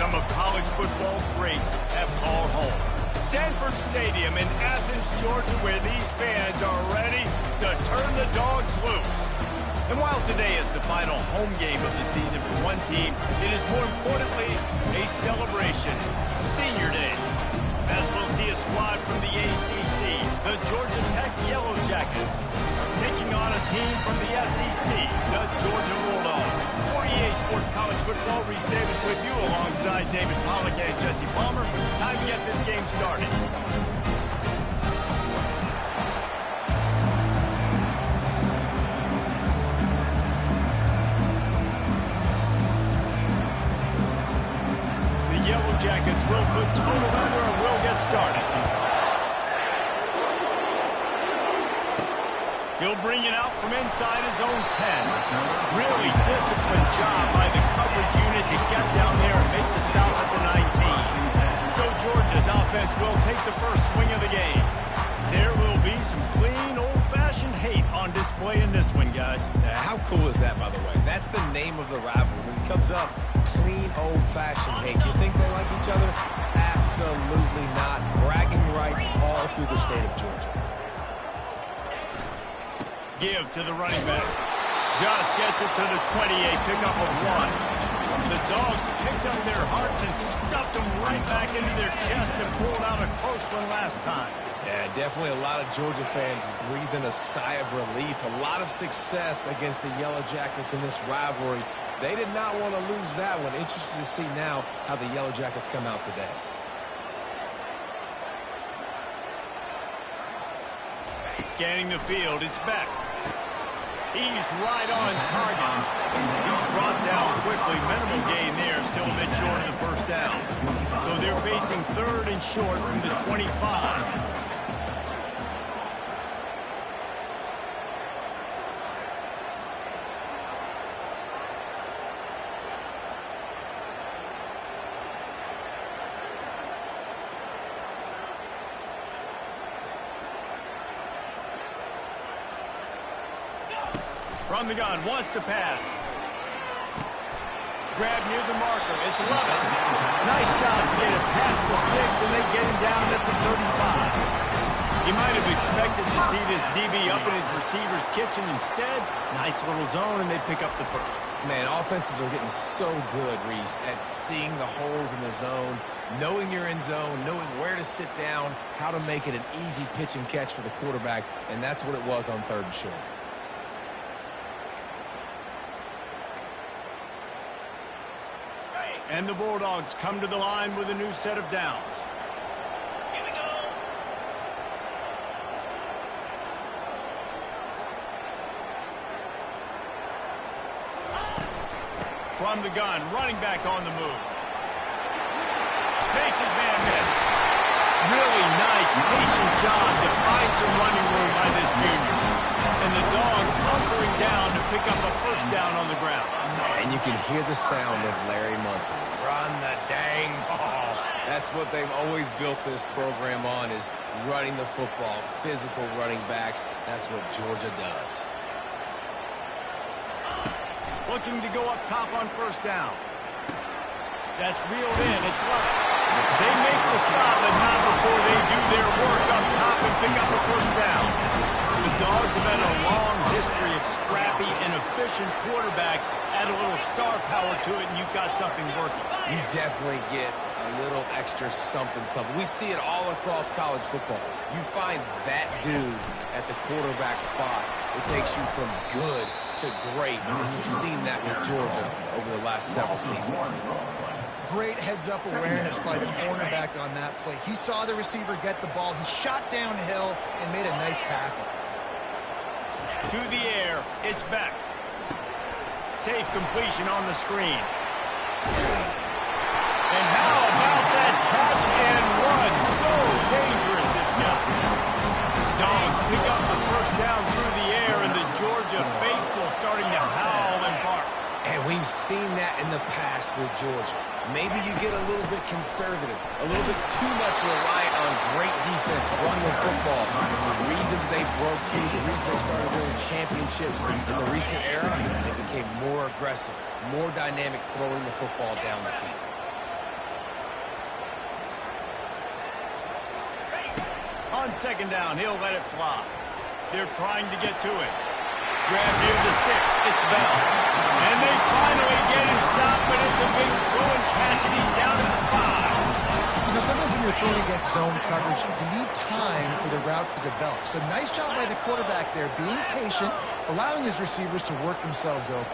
some of college football's greats have called home. Sanford Stadium in Athens, Georgia, where these fans are ready to turn the dogs loose. And while today is the final home game of the season for one team, it is more importantly a celebration, Senior Day. As we'll see a squad from the ACC, the Georgia Tech Yellow Jackets, taking on a team from the SEC, the Georgia Bulldogs. 48 Sports College Football, Reese Davis with you alongside David Pollack and Jesse Palmer. Time to get this game started. The Yellow Jackets will put total weather and will get started. He'll bring it out from inside his own 10. Really disciplined job by the coverage unit to get down there and make the stop at the 19. So Georgia's offense will take the first swing of the game. There will be some clean, old-fashioned hate on display in this one, guys. How cool is that, by the way? That's the name of the rivalry. When it comes up, clean, old-fashioned hate. You think they like each other? Absolutely not. Bragging rights all through the state of Georgia. Give to the running back. Just gets it to the 28, pickup of 1. The Dogs picked up their hearts and stuffed them right back into their chest and pulled out a close one last time. Yeah, definitely a lot of Georgia fans breathing a sigh of relief. A lot of success against the Yellow Jackets in this rivalry. They did not want to lose that one. Interested to see now how the Yellow Jackets come out today. Scanning the field, it's Beck. He's right on target. He's brought down quickly. Minimal gain there, still a bit short of the first down. So they're facing third and short from the 25. From the gun, wants to pass. Grab near the marker. It's 11. Nice job to get it past the sticks, and they get him down at the 35. You might have expected to see this DB up in his receiver's kitchen. Instead, nice little zone, and they pick up the first. Man, offenses are getting so good, Reese, at seeing the holes in the zone, knowing you're in zone, knowing where to sit down, how to make it an easy pitch and catch for the quarterback, and that's what it was on third and short. And the Bulldogs come to the line with a new set of downs. Here we go. From the gun, running back on the move. Makes his man miss. Really nice, patient job to find some running room by this junior. And the Dogs hunkering down to pick up a first down on the ground. And you can hear the sound of Larry Munson. Run the dang ball. That's what they've always built this program on, is running the football, physical running backs. That's what Georgia does. Looking to go up top on first down. That's reeled in. It's left. They make the stop, but not before they do their work up top and pick up a first down. The Dogs have had a long history of scrappy and efficient quarterbacks. Add a little star power to it, and you've got something working. You definitely get a little extra something. We see it all across college football. You find that dude at the quarterback spot, it takes you from good to great, and you've seen that with Georgia over the last several seasons. Great heads-up awareness by the cornerback on that play. He saw the receiver get the ball. He shot downhill and made a nice tackle. To the air, it's Beck. Safe completion on the screen. And how about that catch and run? So dangerous, this guy. Dogs pick up the first down through the air, and the Georgia faithful starting to howl and bark. And we've seen that in the past with Georgia. Maybe you get a little bit conservative, a little bit too much reliant on great defense, run the football. The reasons they broke through, the reason they started winning championships in the recent era, they became more aggressive, more dynamic throwing the football down the field. On second down, he'll let it fly. They're trying to get to it. Grab near the sticks. It's Bell. And they finally get him stopped, but it's a big throw and catch, and he's down at the 5. You know, sometimes when you're throwing against zone coverage, you need time for the routes to develop. So nice job by the quarterback there, being patient, allowing his receivers to work themselves open.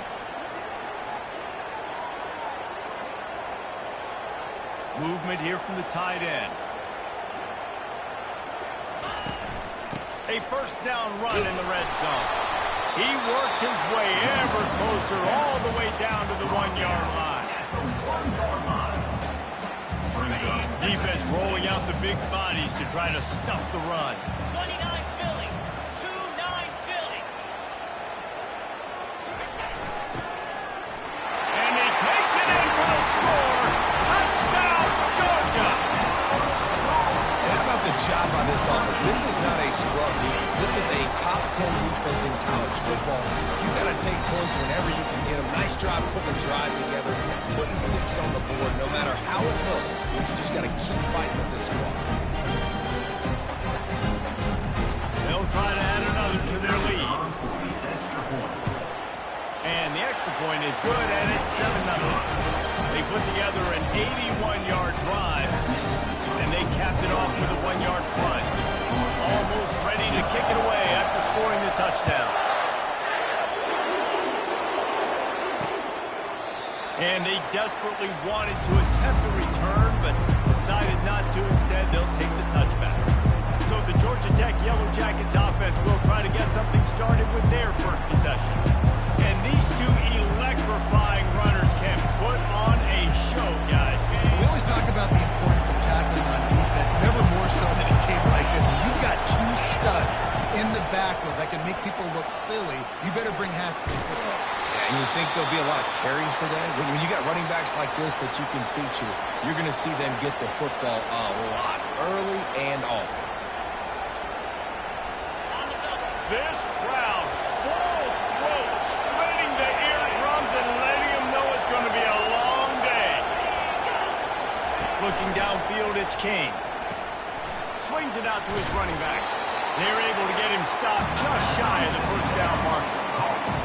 Movement here from the tight end. A first down run in the red zone. He works his way ever closer all the way down to the 1-yard line. Defense rolling out the big bodies to try to stuff the run. 29 Philly. 2-9 Philly. And he takes it in for the score. Touchdown, Georgia. And how about the job by this offense? This is not a scrub defense. This is a top 10 defense in college football. You got to take points whenever you can get them. Nice job putting the drive together, putting 6 on the board. No matter how it looks, you just got to keep fighting with this squad. They'll try to add another to their lead. And the extra point is good, and it's 7-0. They put together an 81-yard drive, and they capped it off with a 1-yard punt. Almost ready to kick it away after scoring the touchdown. And they desperately wanted to attempt a return, but decided not to. Instead, they'll take the touchback. So the Georgia Tech Yellow Jackets offense will try to get something started with their first possession. And these two electrifying runners can put on a show, guys. We always talk about the importance of tackling on defense, never more so than a game like this. When you've got two studs in the backfield that can make people look silly, you better bring hats to the football. And you think there'll be a lot of carries today? When you got running backs like this that you can feature, you're going to see them get the football a lot, early and often. This crowd, full throat, splitting the eardrums and letting them know it's going to be a long day. Looking downfield, it's King. Swings it out to his running back. They're able to get him stopped just shy of the first down marker.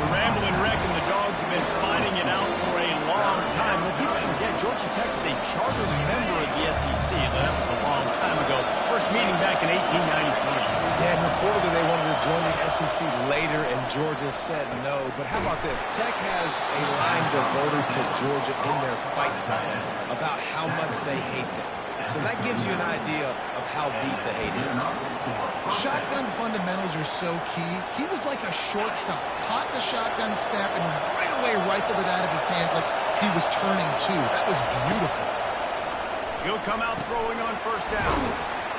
The Ramblin' Wreck and the Dogs have been fighting it out for a long time. But people forget Georgia Tech is a charter member of the SEC. That was a long time ago. First meeting back in 1893. Yeah, and reportedly they wanted to join the SEC later, and Georgia said no. But how about this? Tech has a line devoted to Georgia in their fight song about how much they hate them. So that gives you an idea of how deep the hate is. Shotgun fundamentals are so key. He was like a shortstop. Caught the shotgun snap and right away rifled it out of his hands like he was turning two. That was beautiful. He'll come out throwing on first down.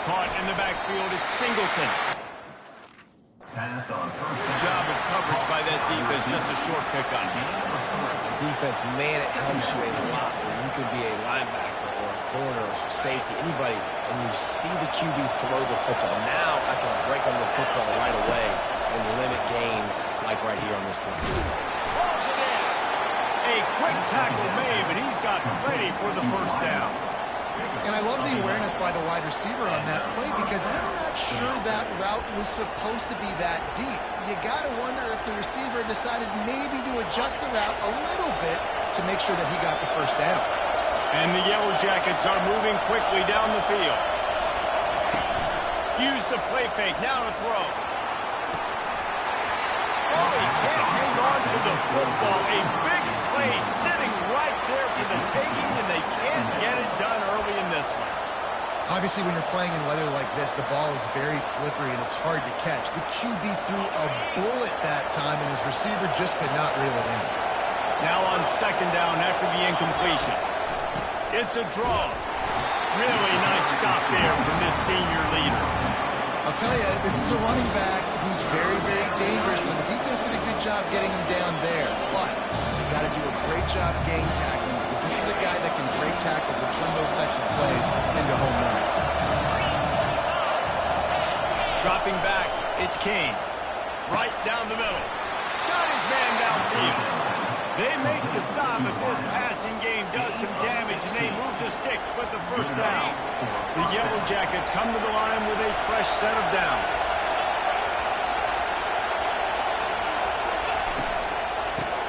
Caught in the backfield, it's Singleton. Good job of coverage by that defense, just a short pickup. Defense, man, it helps you a lot when you can be a linebacker or a corner or safety, anybody, and you see the QB throw the football. Now I can break on the football right away and limit gains like right here on this play. Pulls it in. A quick tackle made, but he's got ready for the first down. And I love the awareness by the wide receiver on that play because I'm not sure that route was supposed to be that deep. You got to wonder if the receiver decided maybe to adjust the route a little bit to make sure that he got the first down. And the Yellow Jackets are moving quickly down the field. Use the play fake, now to throw. Oh, he can't hang on to the football. A big play sitting right there for the taking, and they can't get it done early in this one. Obviously, when you're playing in weather like this, the ball is very slippery and it's hard to catch. The QB threw a bullet that time, and his receiver just could not reel it in. Now on second down after the incompletion. It's a draw. Really nice stop there from this senior leader. I'll tell you, this is a running back who's very, very dangerous, and the defense did a good job getting him down there. But you got to do a great job game tackling because this is a guy that can break tackles and turn those types of plays into home runs. Dropping back, it's King. Right down the middle. Got his man downfield. They make the stop, but this passing game does some damage, and they move the sticks with the first down. The Yellow Jackets come to the line with a fresh set of downs.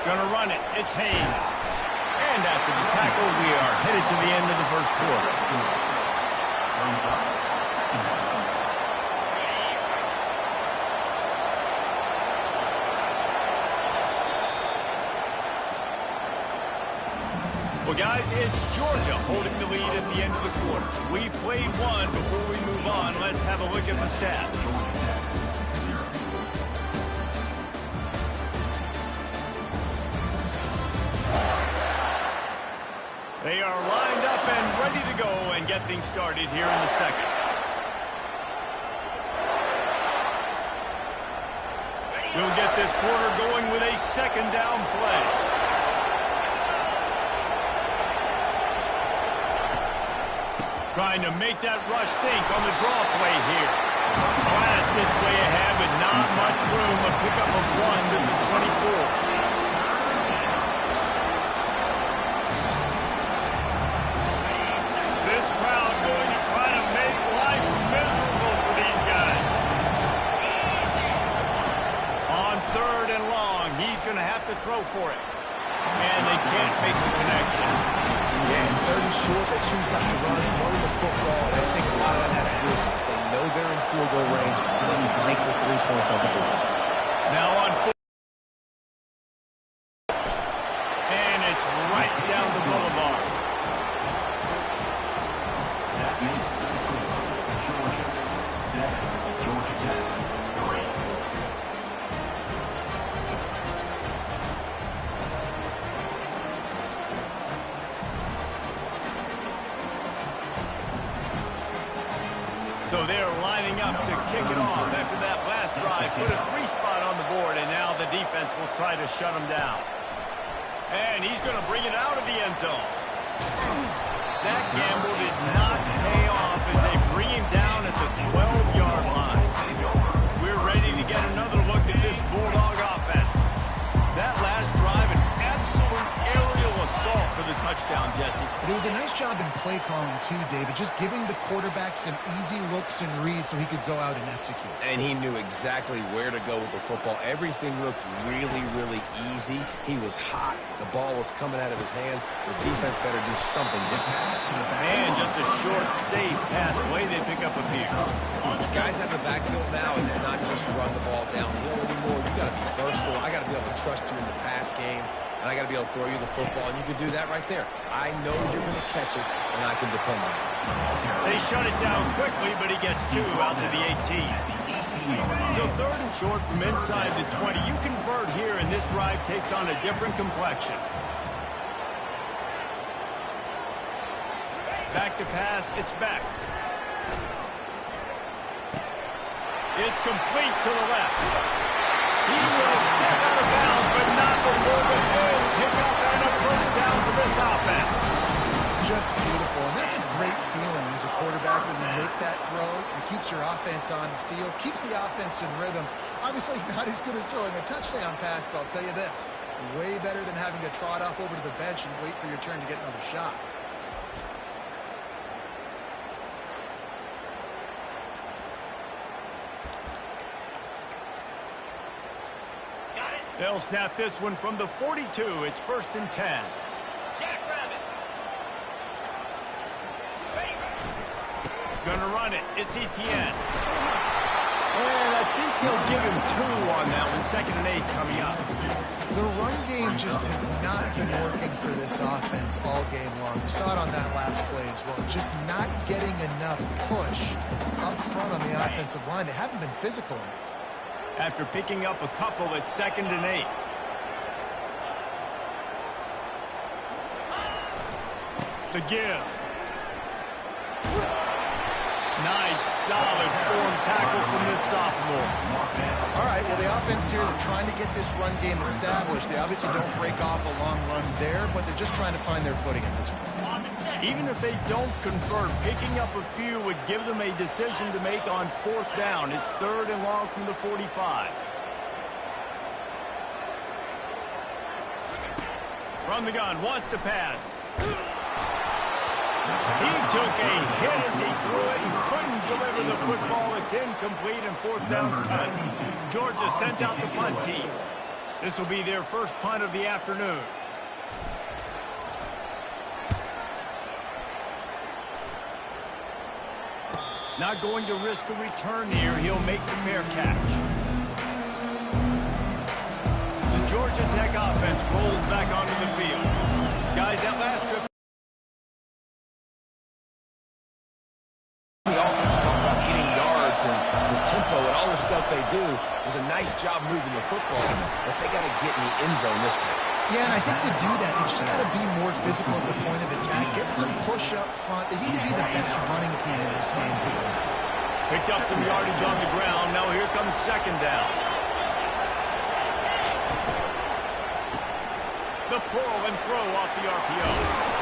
Gonna run it. It's Haynes. And after the tackle, we are headed to the end of the first quarter. Well, guys, it's Georgia holding the lead at the end of the quarter. We played one. Before we move on, let's have a look at the stats. They are lined up and ready to go and get things started here in the second. We'll get this quarter going with a second down play. Trying to make that rush think on the draw play here. Blast is way ahead, but not much room. A pickup of 1 to the 24. This crowd going to try to make life miserable for these guys. On 3rd and long, he's going to have to throw for it. And they can't make the connection. Yeah, and 3rd and short, they choose not to run, throw the football, and I think a lot of that has to do with they know they're in field goal range, and they can take the 3 points on the board. Now on 4th. And it's right down the boulevard. That makes the score Georgia 7, Georgia Tech 3. So they're lining up to kick it off after that last drive. Put a 3 spot on the board, and now the defense will try to shut him down. And he's going to bring it out of the end zone. That gamble did not pay off as they bring him down at the 12-yard line. We're ready to get another look at this Bulldog offense. That last drive, an absolute aerial assault for the touchdown, Jesse. But it was a nice job in play calling too, David, just giving the quarterback some easy looks and reads so he could go out and execute. And he knew exactly where to go with the football. Everything looked really, really easy. He was hot. The ball was coming out of his hands. The defense better do something different. And just a short, safe pass play. They pick up a few. Guys have the backfield now. It's not just run the ball downhill anymore. You got to be versatile. I got to be able to trust you in the pass game. And I got to be able to throw you the football, and you can do that right there. I know you're going to catch it, and I can depend on it. They shut it down quickly, but he gets 2 out to the 18. So 3rd and short from inside the 20. You convert here, and this drive takes on a different complexion. Back to pass. It's back. It's complete to the left. He will step out of bounds, but not before the full pickup and a first down for this offense. Just beautiful, and that's a great feeling as a quarterback when you make that throw. It keeps your offense on the field, keeps the offense in rhythm. Obviously not as good as throwing a touchdown pass, but I'll tell you this, way better than having to trot off over to the bench and wait for your turn to get another shot. They'll snap this one from the 42. It's 1st and 10. Jackrabbit. Gonna run it. It's Etienne. And I think they'll give him 2 on that one. 2nd and 8 coming up. The run game just has not been working for this offense all game long. We saw it on that last play as well. Just not getting enough push up front on the offensive line. They haven't been physical enough. After picking up a couple at 2nd and 8. The give. Nice, solid form tackle from this sophomore. All right, well, the offense here, they're trying to get this run game established. They obviously don't break off a long run there, but they're just trying to find their footing at this point. Even if they don't convert, picking up a few would give them a decision to make on 4th down. It's 3rd and long from the 45. From the gun, wants to pass. He took a hit as he threw it and couldn't deliver the football. It's incomplete and fourth down's cut. Georgia sent out the punt team. This will be their first punt of the afternoon. Not going to risk a return here. He'll make the fair catch. The Georgia Tech offense rolls back onto the field. Guys, that last trip... The offense talk about getting yards and the tempo and all the stuff they do. It was a nice job moving the football, but they got to get in the end zone this time. Yeah, and I think to do that, they just got to be more physical at the point of attack. Get some push up front. They need to be the best running team in this game. Picked up some yardage on the ground. Now here comes second down. The pull and throw off the RPO.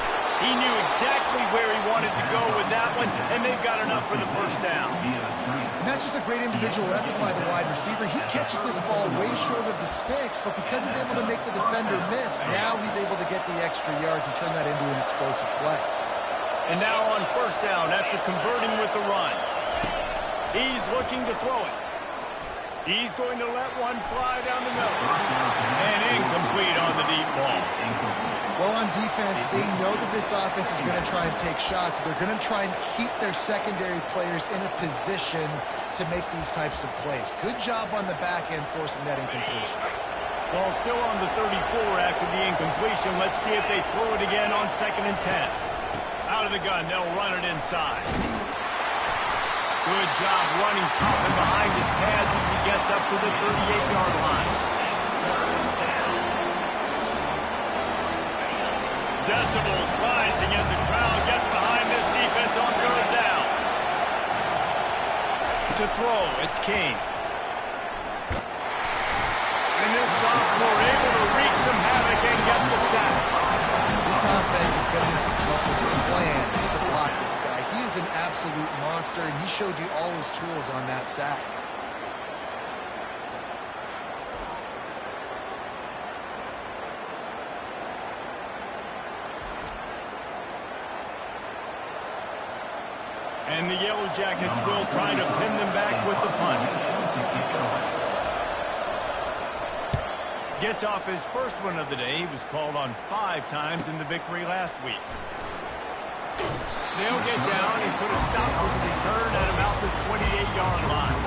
He knew exactly where he wanted to go with that one, and they've got enough for the first down. And that's just a great individual effort by the wide receiver. He catches this ball way short of the sticks, but because he's able to make the defender miss, now he's able to get the extra yards and turn that into an explosive play. And now on first down after converting with the run. He's looking to throw it. He's going to let one fly down the middle. And incomplete on the deep ball. Well, on defense, they know that this offense is going to try and take shots. They're going to try and keep their secondary players in a position to make these types of plays. Good job on the back end forcing that incompletion. Ball still on the 34 after the incompletion. Let's see if they throw it again on 2nd and 10. Out of the gun, they'll run it inside. Good job running top and behind his pads as he gets up to the 38-yard line. Decibels rising as the crowd gets behind this defense on third down. To throw, it's King. And this sophomore able to wreak some havoc and get the sack. This offense is going to have to come up with a plan to block this guy. He is an absolute monster, and he showed you all his tools on that sack. And the Yellow Jackets will try to pin them back with the punt. Gets off his first one of the day. He was called on 5 times in the victory last week. They'll get down and put a stop to the return at about the 28-yard line.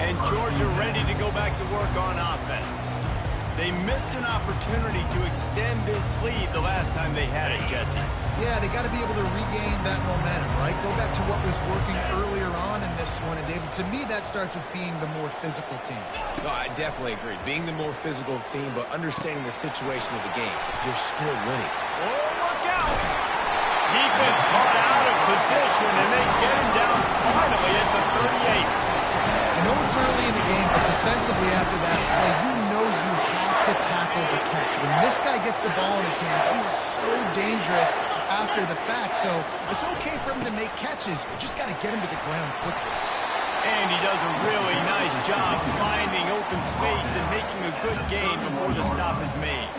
And Georgia ready to go back to work on offense. They missed an opportunity to extend this lead the last time they had it, Jesse. Yeah, they got to be able to regain that momentum, right? Go back to what was working earlier on in this one. And, David, to me, that starts with being the more physical team. No, I definitely agree. Being the more physical team, but understanding the situation of the game. You're still winning. Oh, look out! Defense caught out of position, and they get him down finally at the 38. I know it's early in the game, but defensively after that play, you know you have to tackle the catch. When this guy gets the ball in his hands, he is so dangerous after the fact. So it's okay for him to make catches. You just got to get him to the ground quickly. And he does a really nice job finding open space and making a good gain before the stop is made.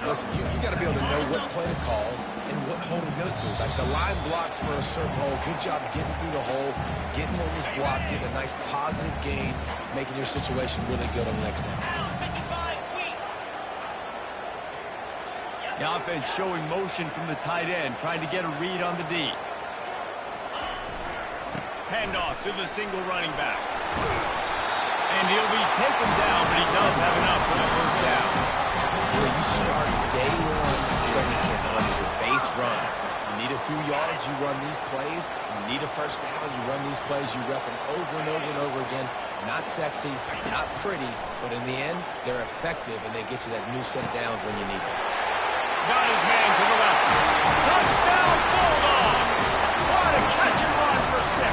Listen, you got to be able to know what play to call and what hole to go through. Like the line blocks for a certain hole. Good job getting through the hole, getting what was blocked, getting a nice positive gain, making your situation really good on the next down. The offense showing motion from the tight end, trying to get a read on the D. Handoff to the single running back. And he'll be taken down, but he does have enough for the first down. You start day one training camp on your base runs. You need a few yards, you run these plays. You need a first down, you run these plays. You rep them over and over and over again. Not sexy, not pretty, but in the end, they're effective, and they get you that new set of downs when you need them. Got his man to the left. Touchdown, Bulldog! What a catch and run for 6.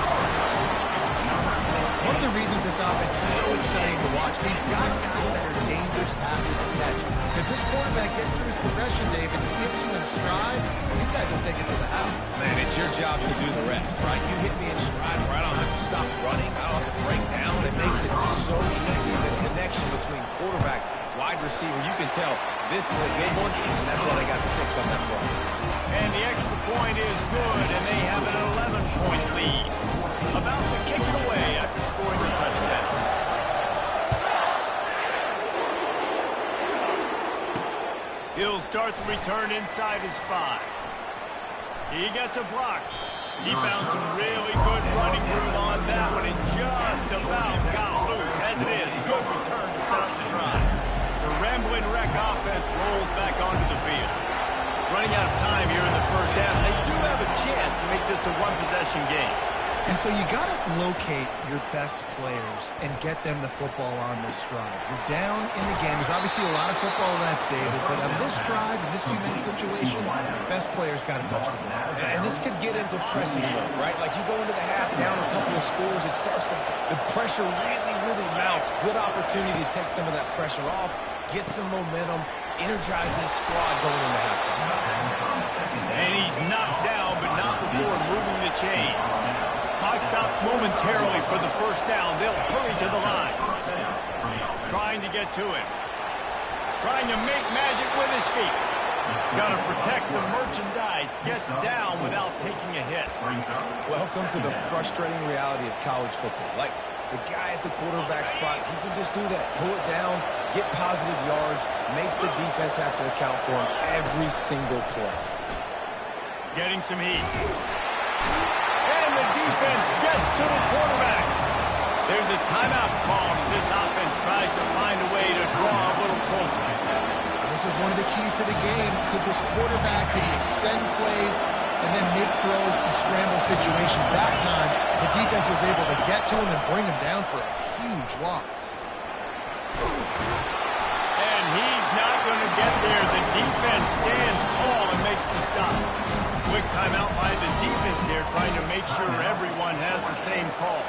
One of the reasons this offense is so exciting to watch, they've got guys that are dangerous after the catch. If this quarterback gets through his progression, David, he hits you in stride, these guys will take it to the house. Man, it's your job to do the rest, right? You hit me in stride where I don't have to stop running, I don't have to break down. It makes it so easy. The connection between quarterback, wide receiver, you can tell This is a good one, and that's why they got 6 on that play. And the extra point is good, and they have an 11-point lead. About to kick it away after scoring the touchdown. He'll start the return inside his 5. He gets a block. He found some really good running room on that one and just about got loose. As it is, good return to set up the drive. The rambling wreck offense rolls back onto the field. Running out of time here in the first half, and they do have a chance to make this a one-possession game. And so you got to locate your best players and get them the football on this drive. You're down in the game. There's obviously a lot of football left, David, but on this drive, in this 2-minute situation, best players got to touch the ball. And this could get into pressing mode, right? Like you go into the half down a couple of scores, it starts to, the pressure really mounts. Good opportunity to take some of that pressure off, get some momentum, energize this squad going into halftime. And he's knocked down, but not before moving the chain. Clock stops momentarily for the first down. They'll hurry to the line. Trying to get to him. Trying to make magic with his feet. Got to protect the merchandise. Gets down without taking a hit. Welcome to the frustrating reality of college football. Like, the guy at the quarterback spot, he can just do that. Pull it down, get positive yards, makes the defense have to account for him every single play. Getting some heat. And the defense gets to the quarterback. There's a timeout called as this offense tries to find a way to draw a little closer. This was one of the keys to the game. Could this quarterback, could he extend plays and then make throws in scramble situations? That time, the defense was able to get to him and bring him down for a huge loss. And he's not going to get there. The defense stands tall and makes the stop. Quick timeout by the defense here, trying to make sure everyone has the same call.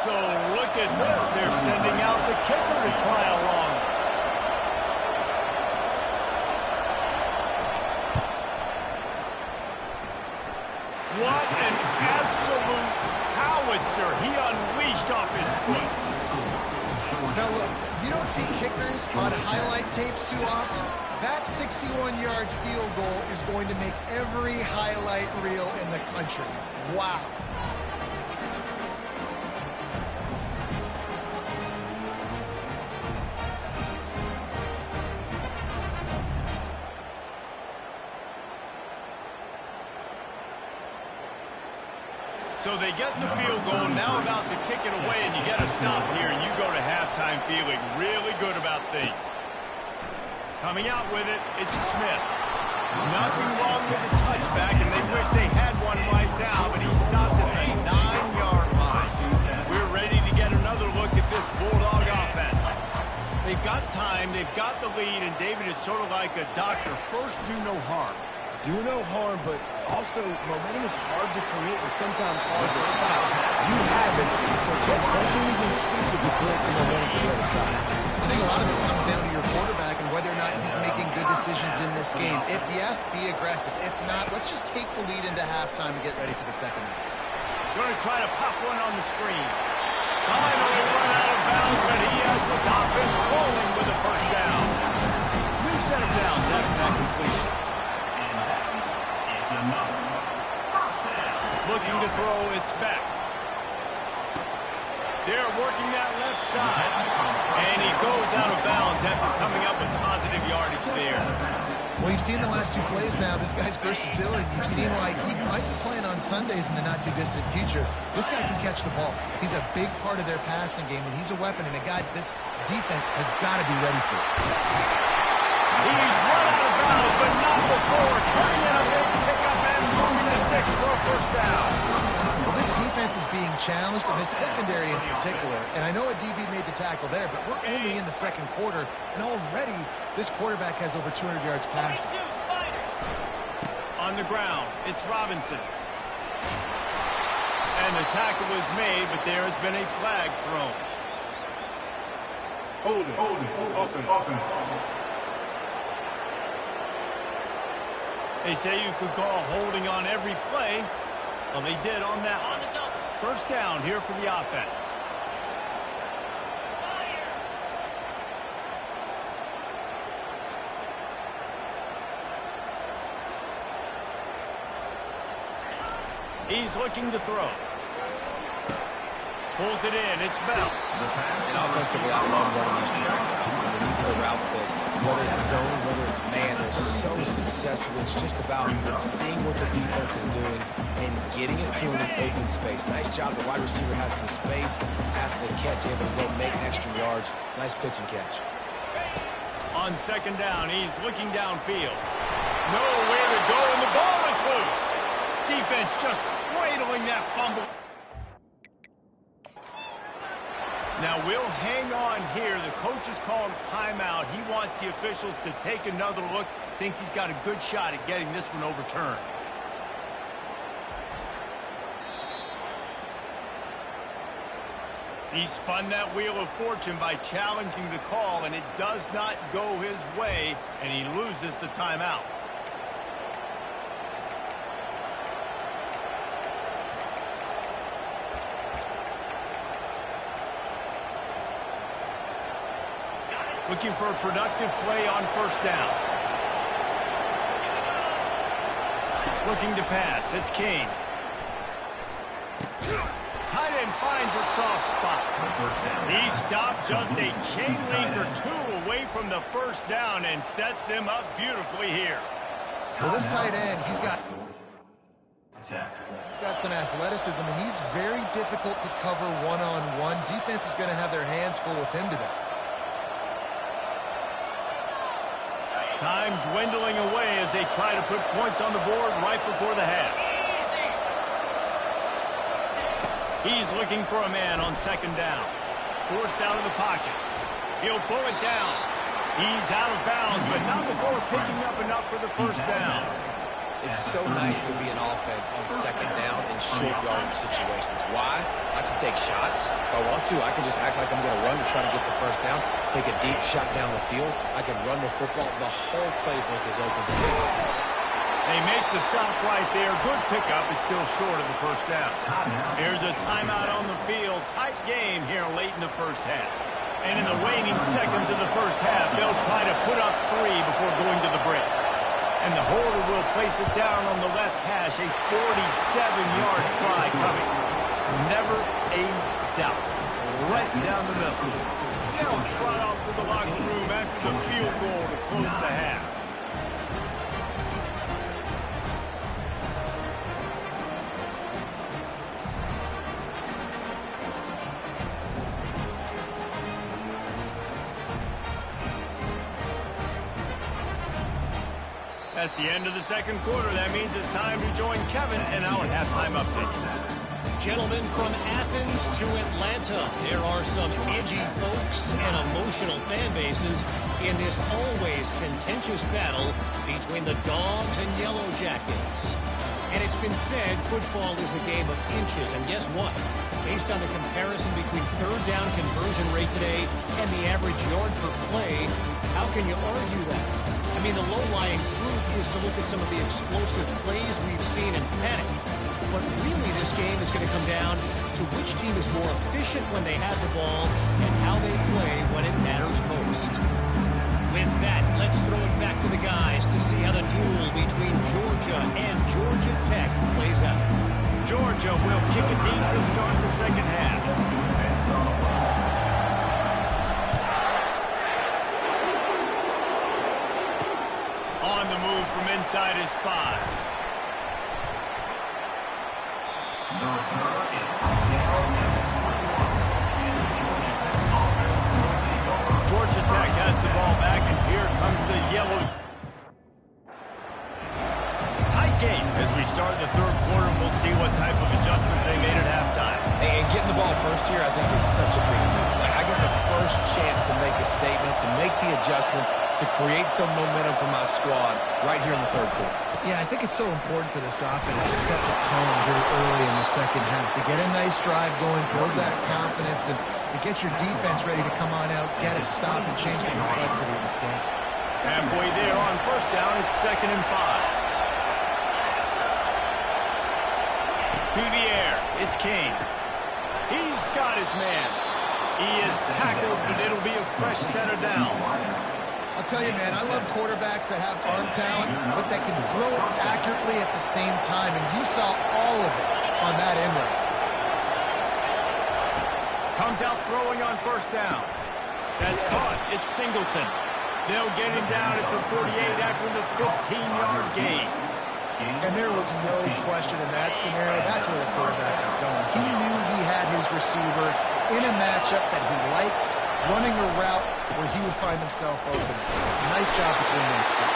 So look at this. They're sending out the kicker to try along. What an absolute howitzer he unleashed off his foot. Now look, you don't see kickers on highlight tapes too often. That 61-yard field goal is going to make every highlight reel in the country. Wow. So they get the field goal, now about to kick it away, and you get a stop here, and you go to halftime feeling really good about things. Coming out with it, it's Smith. Nothing wrong with the touchback, and they wish they had one right now, but he stopped at the 9-yard line. We're ready to get another look at this Bulldog offense. They've got time, they've got the lead, and David, it's sort of like a doctor. First, do no harm. Do no harm, but also momentum is hard to create and sometimes hard to stop. You have it, so just don't do anything stupid to create some momentum for the other side. I think a lot of this comes down to your quarterback and whether or not he's making good decisions in this game. If yes, be aggressive. If not, let's just take the lead into halftime and get ready for the second half. Going to try to pop one on the screen. Finally run out of bounds, but he has this offense rolling with a first down. New set of downs after that completion. Looking to throw, it's back. They're working that left side. And he goes out of bounds after coming up with positive yardage there. Well, you've seen the last 2 plays now. This guy's versatility. You've seen why he might be playing on Sundays in the not-too-distant future. This guy can catch the ball. He's a big part of their passing game, and he's a weapon and a guy this defense has got to be ready for. He's run out of bounds, but not before. Turning in a big pickup and moving the sticks for a first down. Well, this defense is being challenged, and this secondary in particular. And I know a DB made the tackle there, but we're only in the second quarter, and already this quarterback has over 200 yards passing. On the ground, it's Robinson. And the tackle is made, but there has been a flag thrown. Offense. They say you could call holding on every play. Well, they did on that one. First down here for the offense. He's looking to throw. Pulls it in. It's Bell. And offensively, I love running these drag routes. I mean, these are the routes that, whether it's zone, whether it's man, they're so successful. It's just about seeing what the defense is doing and getting it to him in open space. Nice job. The wide receiver has some space after the catch, able to go make extra yards. Nice pitch and catch. On second down, he's looking downfield. Nowhere to go, and the ball is loose. Defense just cradling that fumble. Now we'll hang on here. The coach has called a timeout. He wants the officials to take another look. Thinks he's got a good shot at getting this one overturned. He spun that wheel of fortune by challenging the call, and it does not go his way, and he loses the timeout. Looking for a productive play on first down. Looking to pass. It's Kane. Tight end finds a soft spot. He stopped just a chain link or two away from the first down and sets them up beautifully here. Well, this tight end, he's got some athleticism, and he's very difficult to cover one-on-one. Defense is going to have their hands full with him today. Time dwindling away as they try to put points on the board right before the half. He's looking for a man on second down. Forced down in the pocket. He'll pull it down. He's out of bounds, but not before picking up enough for the first down. It's so nice to be an offense on second down in short yardage situations. Why? I can take shots. If I want to, I can just act like I'm going to run to try to get the first down, take a deep shot down the field. I can run the football. The whole playbook is open to me. They make the stop right there. Good pickup. It's still short of the first down. Here's a timeout on the field. Tight game here late in the first half. And in the waning seconds of the first half, they'll try to put up 3 before going to the break. And the holder will place it down on the left hash. A 47-yard try coming. Never a doubt. Right down the middle. They'll trot off to the locker room after the field goal to close the half. That's the end of the second quarter. That means it's time to join Kevin in our halftime update. Gentlemen, from Athens to Atlanta, there are some edgy folks and emotional fan bases in this always contentious battle between the Dogs and Yellow Jackets. And it's been said football is a game of inches, and guess what? Based on the comparison between third down conversion rate today and the average yard per play, how can you argue that? I mean, the low-lying fruit is to look at some of the explosive plays we've seen and panic. But really, this game is going to come down to which team is more efficient when they have the ball and how they play when it matters most. With that, let's throw it back to the guys to see how the duel between Georgia and Georgia Tech plays out. Georgia will kick it deep to start the second half. On the move from inside his 5. Georgia Tech has the ball back, and here comes the yellow. Tight game as we start the third quarter. We'll see what type of adjustments they made at halftime. And getting the ball first here, I think, is such a big deal. Like, I get the first chance to make a statement, to make the adjustments, to create some momentum for my squad right here in the third quarter. Yeah, I think it's so important for this offense to set the tone here early in the second half, to get a nice drive going, build that confidence, and get your defense ready to come on out, get a stop, and change the complexity of this game. Halfway there on first down, it's 2nd and 5. To the air, it's Kane. He's got his man. He is tackled, but it'll be a fresh set of downs. I'll tell you, man, I love quarterbacks that have arm talent, but that can throw it accurately at the same time, and you saw all of it on that end route. Comes out throwing on first down. That's caught. It's Singleton. They'll get him down at the 48 after the 15-yard gain. And there was no question in that scenario. That's where the quarterback was going. He knew he had his receiver in a matchup that he liked, running a route where he would find himself open. Nice job between those two.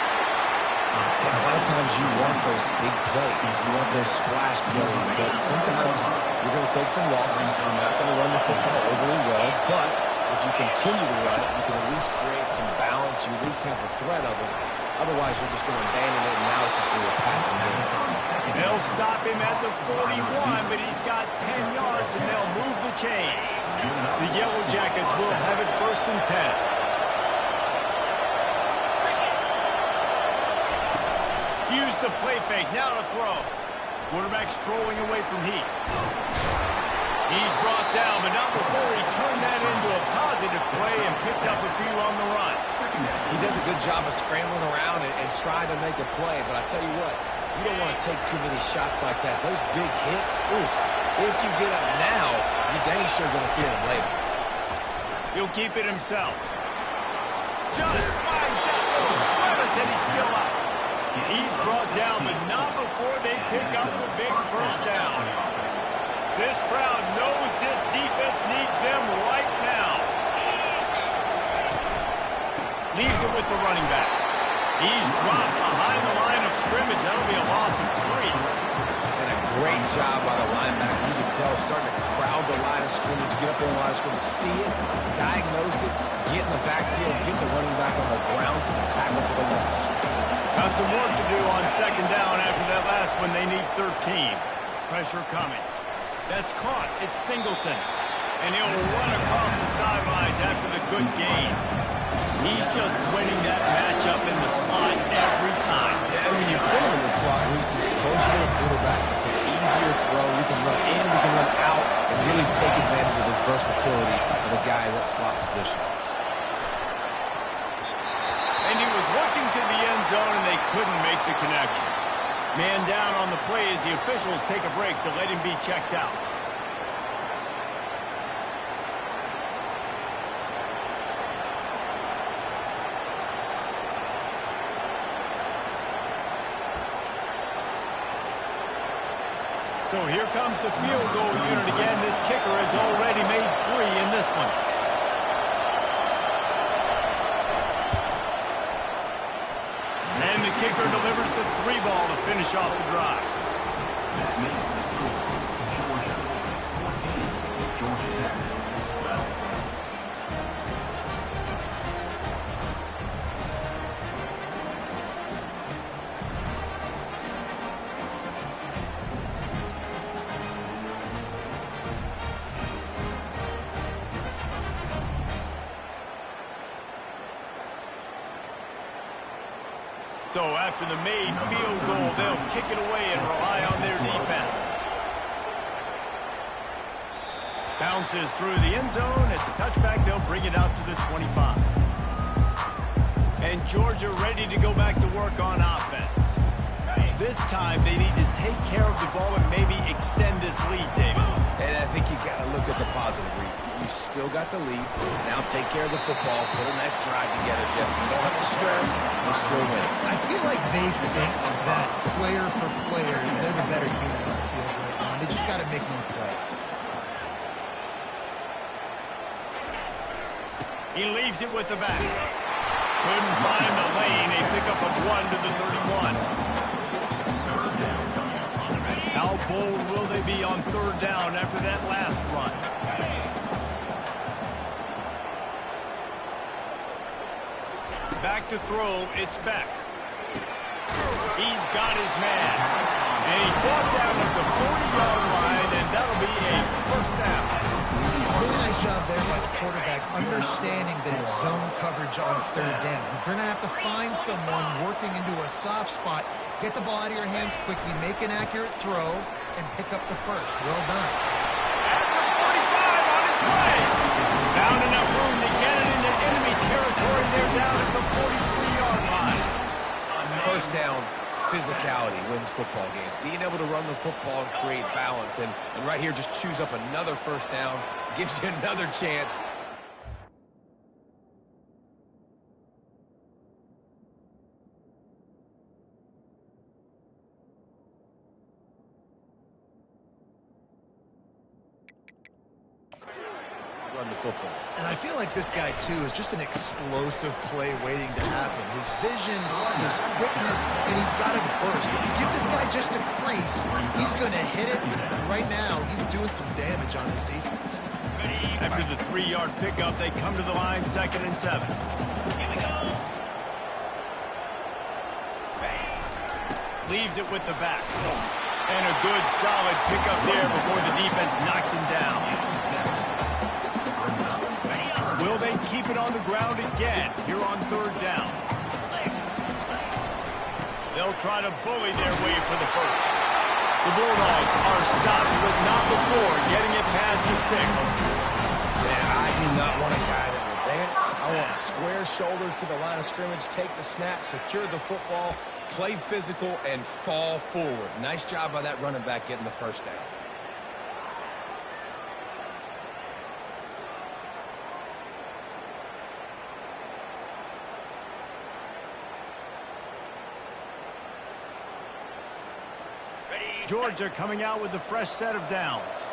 Yeah, a lot of times you want those big plays. You want those splash plays. But sometimes you're going to take some losses. You're not going to run the football overly well. But if you continue to run it, you can at least create some balance. You at least have the threat of it. Otherwise, you're just going to abandon it, and now it's just going to be a passing game. They'll stop him at the 41, but he's got 10 yards, and they'll move the chains. The Yellow Jackets will have it 1st and 10. Use the play fake, now to throw. Quarterback strolling away from Heat. He's brought down, but not before he turned that into a positive play and picked up a few on the run. He does a good job of scrambling around and trying to make a play, but I tell you what, you don't want to take too many shots like that. Those big hits, oof, if you get up now, you're dang sure going to feel them later. He'll keep it himself. Just finds that little crevice, and he's still up. He's brought down, but not before they pick up the big first down. This crowd knows this defense needs them right now. Leaves it with the running back. He's dropped behind the line of scrimmage. That'll be a loss of 3. And a great job by the linebacker. You can tell starting to crowd the line of scrimmage, get up in the line of scrimmage, see it, diagnose it, get in the backfield, get the running back on the ground for the tackle for the loss. Got some work to do on 2nd down after that last one. They need 13. Pressure coming. That's caught. It's Singleton. And he'll run across the sidelines after the good gain. He's just winning that matchup in the slot every time. Yeah, when you put him in the slot, Reese, he's closer to the quarterback. It's an easier throw. We can run in, we can run out, and really take advantage of his versatility of the guy in that slot position. And he was looking to the end zone, and they couldn't make the connection. Man down on the play as the officials take a break to let him be checked out. So here comes the field goal unit again. This kicker has already made 3 in this one. And the kicker delivers the 3 ball to finish off the drive. That makes the score Georgia 14, Georgia Tech 12. So after the made field goal, they'll kick it away and rely on their defense. Bounces through the end zone. It's a touchback. They'll bring it out to the 25. And Georgia ready to go back to work on offense. This time they need to take care of the ball and maybe extend this lead, David. And I think you got to look at the positive reason. You still got the lead. Now take care of the football. Put a nice drive together, Jesse. You don't have to stress. We're still winning. I feel like they think that player for player, they're the better unit on the field right now. They just got to make more plays. He leaves it with the back. Couldn't find the lane. A pickup of 1 to the 31. How bold will they be on 3rd down after that last run? Back to throw, it's Beck. He's got his man. And he's brought down at the 40-yard line, and that'll be a 1st down. Really nice job there by the quarterback, understanding that it's zone coverage on 3rd down. You're going to have to find someone working into a soft spot, get the ball out of your hands quickly, make an accurate throw, and pick up the 1st. Well done. At the 45 on its way. Found enough room to get it into enemy territory. They're down at the 43-yard line. 1st down, physicality wins football games. Being able to run the football and create balance. And right here, just choose up another first down. Gives you another chance. Run the football. And I feel like this guy, too, is just an explosive play waiting to happen. His vision, his quickness, and he's got it first. If you give this guy just a crease, he's going to hit it. Right now, he's doing some damage on his defense. After the 3-yard pickup, they come to the line, 2nd and 7. Here we go. Leaves it with the back. And a good, solid pickup there before the defense knocks him down. Will they keep it on the ground again here on 3rd down? They'll try to bully their way for the first. The Bulldogs are stopped, but not before getting it past the sticks. Man, I do not want a guy that will dance. I want square shoulders to the line of scrimmage, take the snap, secure the football, play physical, and fall forward. Nice job by that running back getting the first down. Georgia coming out with a fresh set of downs.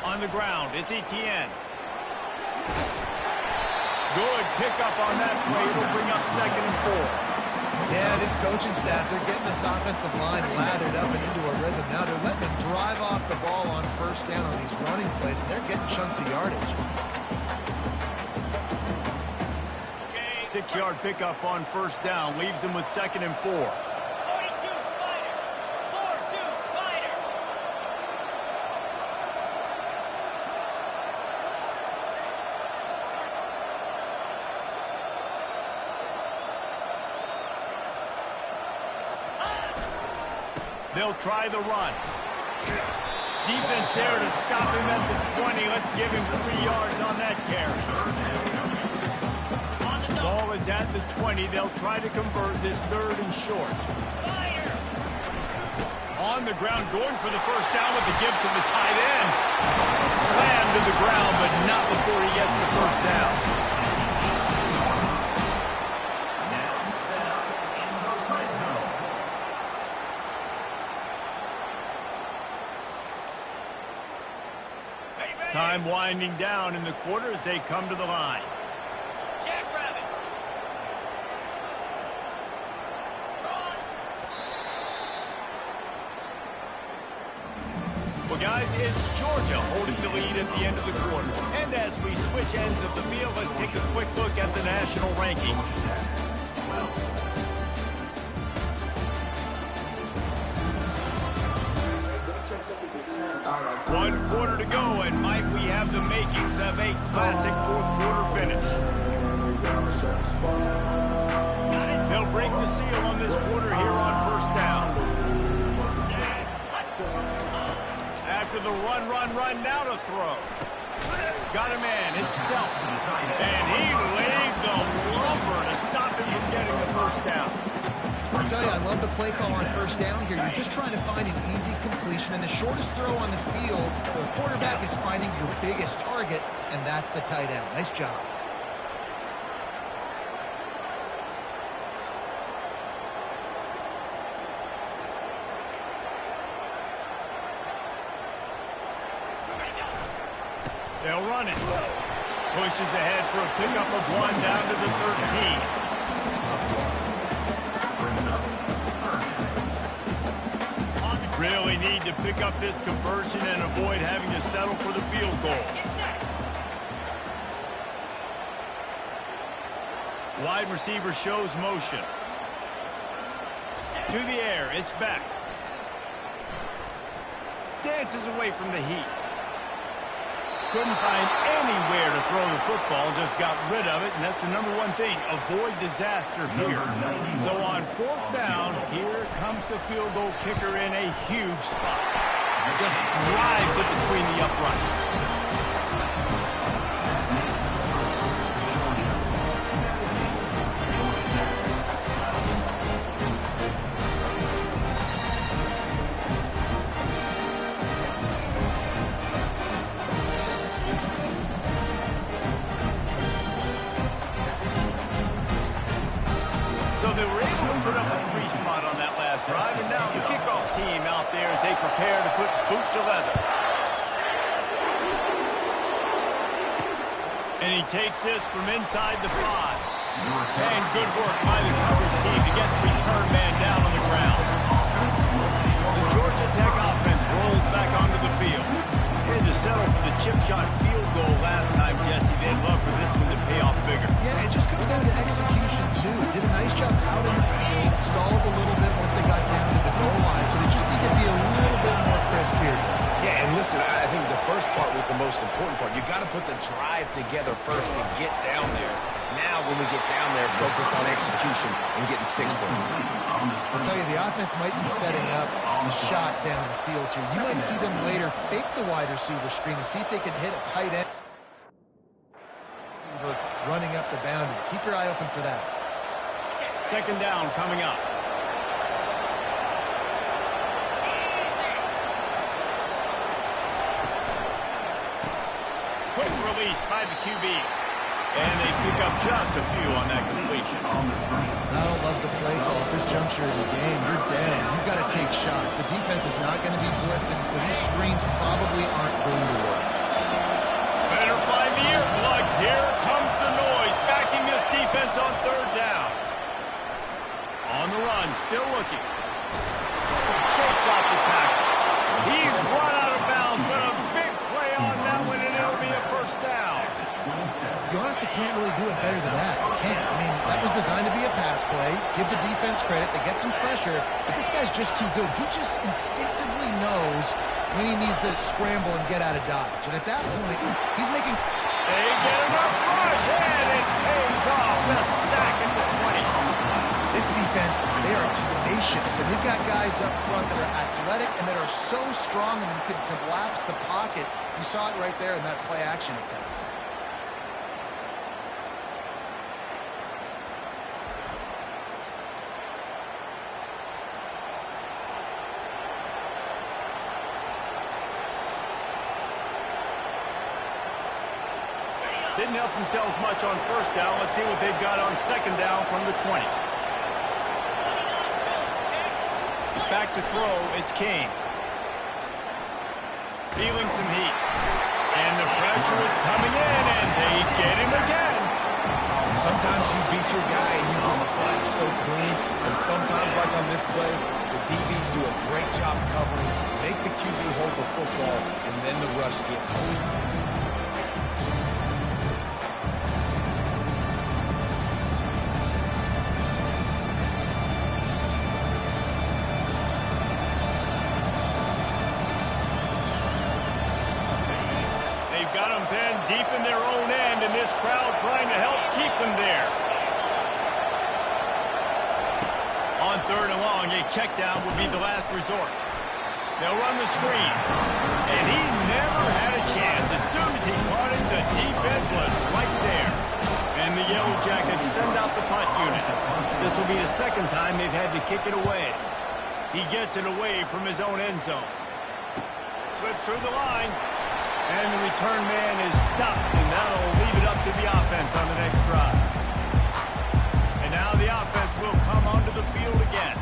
On the ground, it's Etienne. Good pickup on that play. It'll bring up 2nd and 4. Yeah, this coaching staff, they're getting this offensive line lathered up and into a rhythm. Now they're letting them drive off the ball on 1st down on these running plays, and they're getting chunks of yardage. 6-yard pickup on 1st down. Leaves them with 2nd and 4. 42 Spider. 4-2 Spider. They'll try the run. Defense there to stop him at the 20. Let's give him 3 yards on that carry. Ball is at the 20. They'll try to convert this 3rd and short. Spider. On the ground, going for the first down with the give to the tight end. Slammed to the ground, but not before he gets the first down. Time winding down in the quarter as they come to the line. Jackrabbit. Well, guys, it's Georgia holding the lead at the end of the quarter. And as we switch ends of the field, let's take a quick look at the national rankings. One quarter to go, and Mike, we have the makings of a classic 4th quarter finish. They'll break the seal on this quarter here on 1st down. After the run, now to throw. Got a man, it's Delp. And he laid the lumber to stop him from getting the first down. I'll tell you, I love the play call on 1st down here. You're just trying to find an easy completion, and the shortest throw on the field, the quarterback is finding your biggest target, and that's the tight end. Nice job. They'll run it. Pushes ahead for a pickup of 1 down to the 13. Really need to pick up this conversion and avoid having to settle for the field goal. Wide receiver shows motion. To the air, it's back. Dances away from the heat. Couldn't find anywhere to throw the football, just got rid of it, and that's the #1 thing. Avoid disaster here. So on 4th down, here comes the field goal kicker in a huge spot. Just drives it between the uprights. they were able to put up a 3 spot on that last drive, and now the kickoff team out there as they prepare to put boot to leather. And he takes this from inside the 5. And good work by the coverage team to get the return man down on the ground. The Georgia Tech offense rolls back onto the field. They had to settle for the chip shot field goal last time, Jesse. They'd love for this one to pay off bigger. Yeah, it just comes down to execution, too. Did a nice job out in the field, stalled a little bit once they got down to the goal line, so they just need to be a little bit more crisp here. Yeah, and listen, I think the first part was the most important part. You got to put the drive together first to get down there. Now, when we get down there, focus on execution and getting 6 points. I'll tell you, the offense might be setting up a shot down the field here. You might see them later fake the wide receiver screen and see if they can hit a tight end receiver running up the boundary. Keep your eye open for that. Second down coming up. Quick release by the QB. And they pick up just a few on that completion. I don't love the play call at this juncture of the game. You're dead. You've got to take shots. The defense is not going to be blitzing, so these screens probably aren't going to work. Better find the earplugs. Here comes the noise, backing this defense on third down. On the run, still looking. Shakes off the tackle. He's run out of bounds, but a big play on that one, and it'll be a first down. You honestly can't really do it better than that. You can't. I mean, that was designed to be a pass play. Give the defense credit. They get some pressure, but this guy's just too good. He just instinctively knows when he needs to scramble and get out of dodge. And at that point, he's making... They get enough rush, and it pays off. The sack at the 20. This defense, they are tenacious, and they've got guys up front that are athletic and that are so strong and can collapse the pocket. You saw it right there in that play-action attempt. Didn't help themselves much on first down. Let's see what they've got on second down from the 20. Back to throw, it's Kane. Feeling some heat. And the pressure is coming in, and they get him again. Sometimes you beat your guy and you get sacked so clean, and sometimes, like on this play, the DBs do a great job covering, make the QB hold the football, and then the rush gets home. Got them pinned deep in their own end, and this crowd trying to help keep them there. On third and long, a check down would be the last resort. They'll run the screen, and he never had a chance. As soon as he caught it, the defense was right there. And the Yellow Jackets send out the punt unit. This will be the second time they've had to kick it away. He gets it away from his own end zone. Slips through the line. And the return man is stopped, and that'll leave it up to the offense on the next drive. And now the offense will come onto the field again.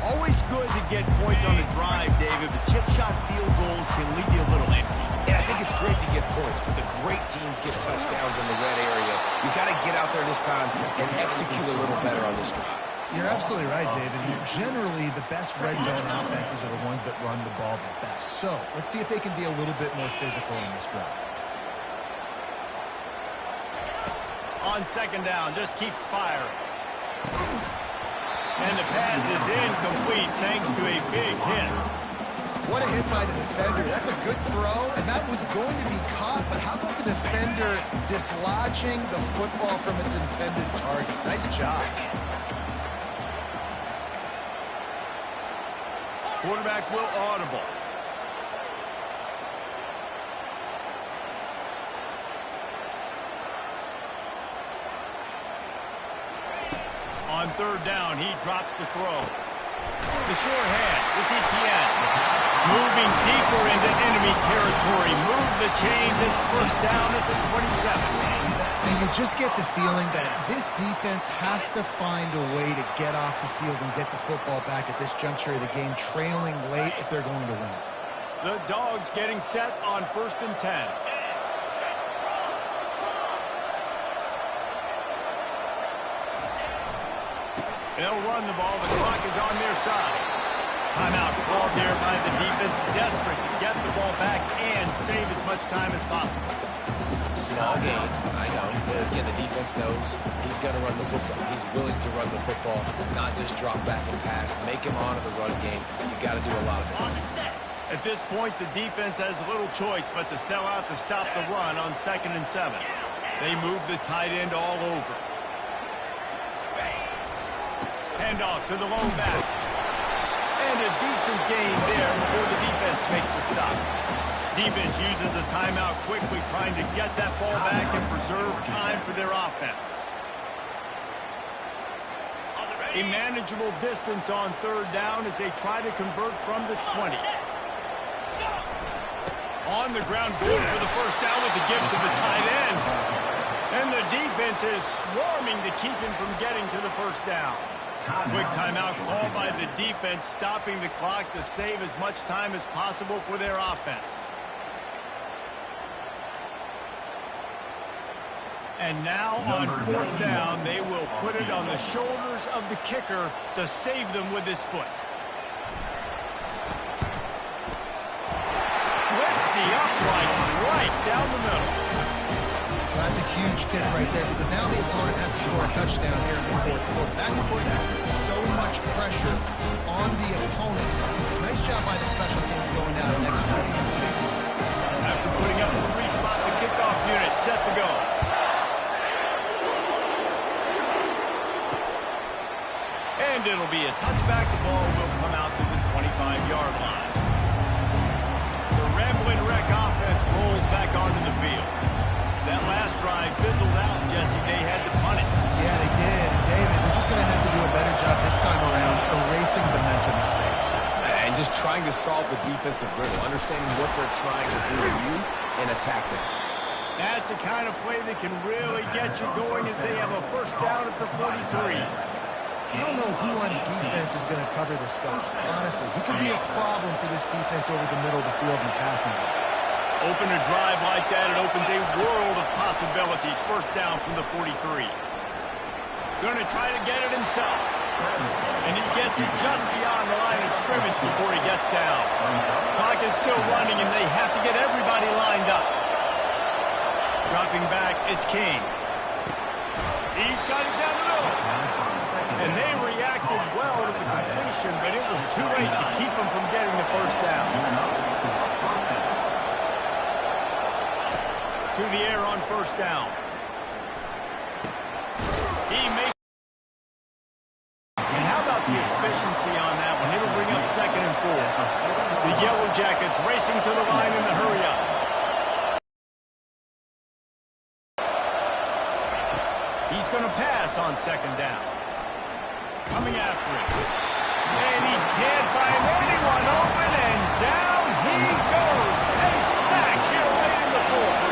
Always good to get points on the drive, David, but chip shot field goals can leave you a little empty. Yeah, I think it's great to get points, but the great teams get touchdowns in the red area. You got to get out there this time and execute a little better on this drive. You're absolutely right, David. Generally, the best red zone offenses are the ones that run the ball the best. So, let's see if they can be a little bit more physical in this drive. On second down, just keeps firing. And the pass is incomplete thanks to a big hit. What a hit by the defender. That's a good throw, and that was going to be caught, but how about the defender dislodging the football from its intended target? Nice job. Quarterback will audible. On third down, he drops the throw. The sure hand, it's Etienne. Moving deeper into enemy territory. Move the chains, it's first down at the 27. And you just get the feeling that this defense has to find a way to get off the field and get the football back at this juncture of the game, trailing late if they're going to win. The Dogs getting set on 1st and 10. They'll run the ball. The clock is on their side. Timeout called here by the defense, desperate to get the ball back and save as much time as possible. Small game, I know. But again, the defense knows he's going to run the football. He's willing to run the football, not just drop back and pass. Make him honor the run game. You got to do a lot of this. At this point, the defense has little choice but to sell out to stop the run on 2nd and 7. They move the tight end all over. Handoff to the lone back. And a decent gain there before the defense makes the stop. Defense uses a timeout quickly, trying to get that ball back and preserve time for their offense. A manageable distance on 3rd down as they try to convert from the 20. On the ground, good for the 1st down with the give to the tight end. And the defense is swarming to keep him from getting to the 1st down. Quick timeout called by the defense, stopping the clock to save as much time as possible for their offense. And now on 4th down, they will put it on the shoulders of the kicker to save them with his foot. Splits the uprights right down the middle. Well, that's a huge kick right there because now the opponent has to score a touchdown here in the 4th quarter. Back and forth, so much pressure on the opponent. Nice job by the special teams going down and executing. After putting up a 3-spot, the kickoff unit set to go. And it'll be a touchback. The ball will come out to the 25-yard line. The Ramblin' Wreck offense rolls back onto the field. That last drive fizzled out, Jesse. They had to punt it. Yeah, they did. David, they're just going to have to do a better job this time around erasing the mental mistakes. And just trying to solve the defensive riddle, understanding what they're trying to do to you and attack them. That's the kind of play that can really get you going as they have a 1st down at the 43. I don't know who on defense is going to cover this guy. Honestly, he could be a problem for this defense over the middle of the field in the passing game. Open a drive like that, it opens a world of possibilities. 1st down from the 43. Going to try to get it himself. And he gets it just beyond the line of scrimmage before he gets down. Clock is still running, and they have to get everybody lined up. Dropping back, it's King. He's got it down the middle. And they reacted well to the completion, but it was too late to keep them from getting the 1st down. To the air on 1st down. He makes. And how about the efficiency on that one? It'll bring up 2nd and 4. The Yellow Jackets racing to the line in the hurry up. He's going to pass on 2nd down. Coming after it. And he can't find anyone open, and down he goes. A sack here late in the 4th.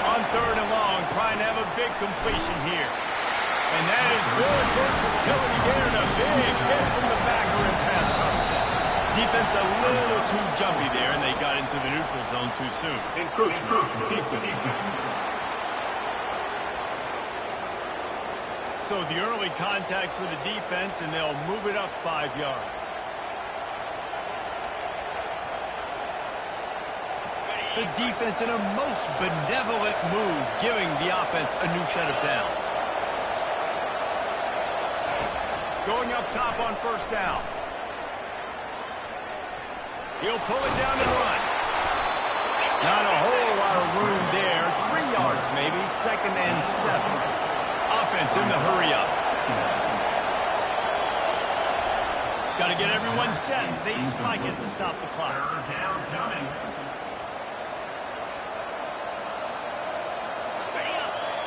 On 3rd and long, trying to have a big completion here. And that is good versatility there, and a big hit from the backer in pass coverage. Defense a little too jumpy there, and they got into the neutral zone too soon. Encroachment, defense. So the early contact for the defense, and they'll move it up 5 yards. The defense in a most benevolent move, giving the offense a new set of downs. Going up top on 1st down. He'll pull it down and run. Not a whole lot of room there. 3 yards maybe, 2nd and 7. Offense in the hurry up. Got to get everyone set. They spike it to stop the clock.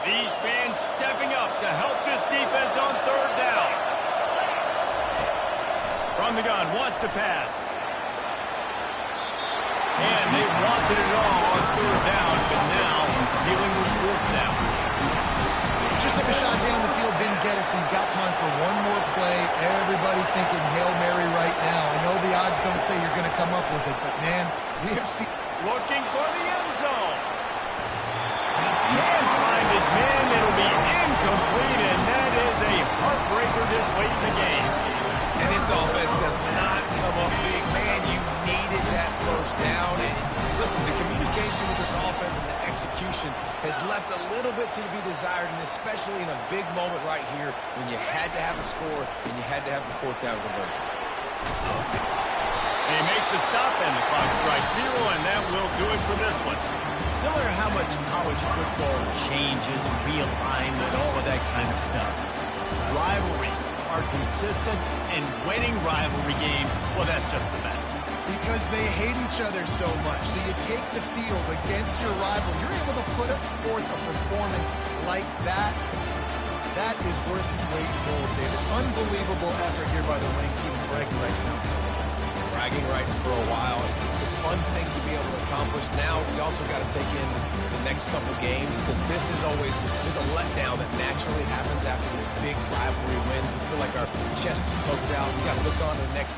These fans stepping up to help this defense on 3rd down. From the gun, wants to pass. And they wanted it all on third down, but now dealing with fourth down. Just took a shot down the field, didn't get it, so you've got time for one more play. Everybody thinking Hail Mary right now. I know the odds don't say you're going to come up with it, but, man, we have seen... Looking for the end zone. Can't find his man. It'll be incomplete, and that is a heartbreaker this late in the game. And this offense does not come up big. Man, you needed that first down. And listen, the communication with this offense and the execution has left a little bit to be desired, and especially in a big moment right here when you had to have a score and you had to have the fourth down conversion. They make the stop, and the clock strikes zero, and that will do it for this one. No matter how much college football changes, realignment, all of that kind of stuff, rivalries are consistent, and winning rivalry games, well, that's just the best. Because they hate each other so much. So you take the field against your rival. You're able to put forth a performance like that. That is worth its weight in gold, David. Unbelievable effort here by the winning team. Bragging rights now. Bragging rights for a while. It's a fun thing to be able to accomplish. Now we also got to take in the next couple games, because this is always, there's a letdown that naturally happens after these big rivalry wins. We feel like our chest is poked out. We got to look on to the next game.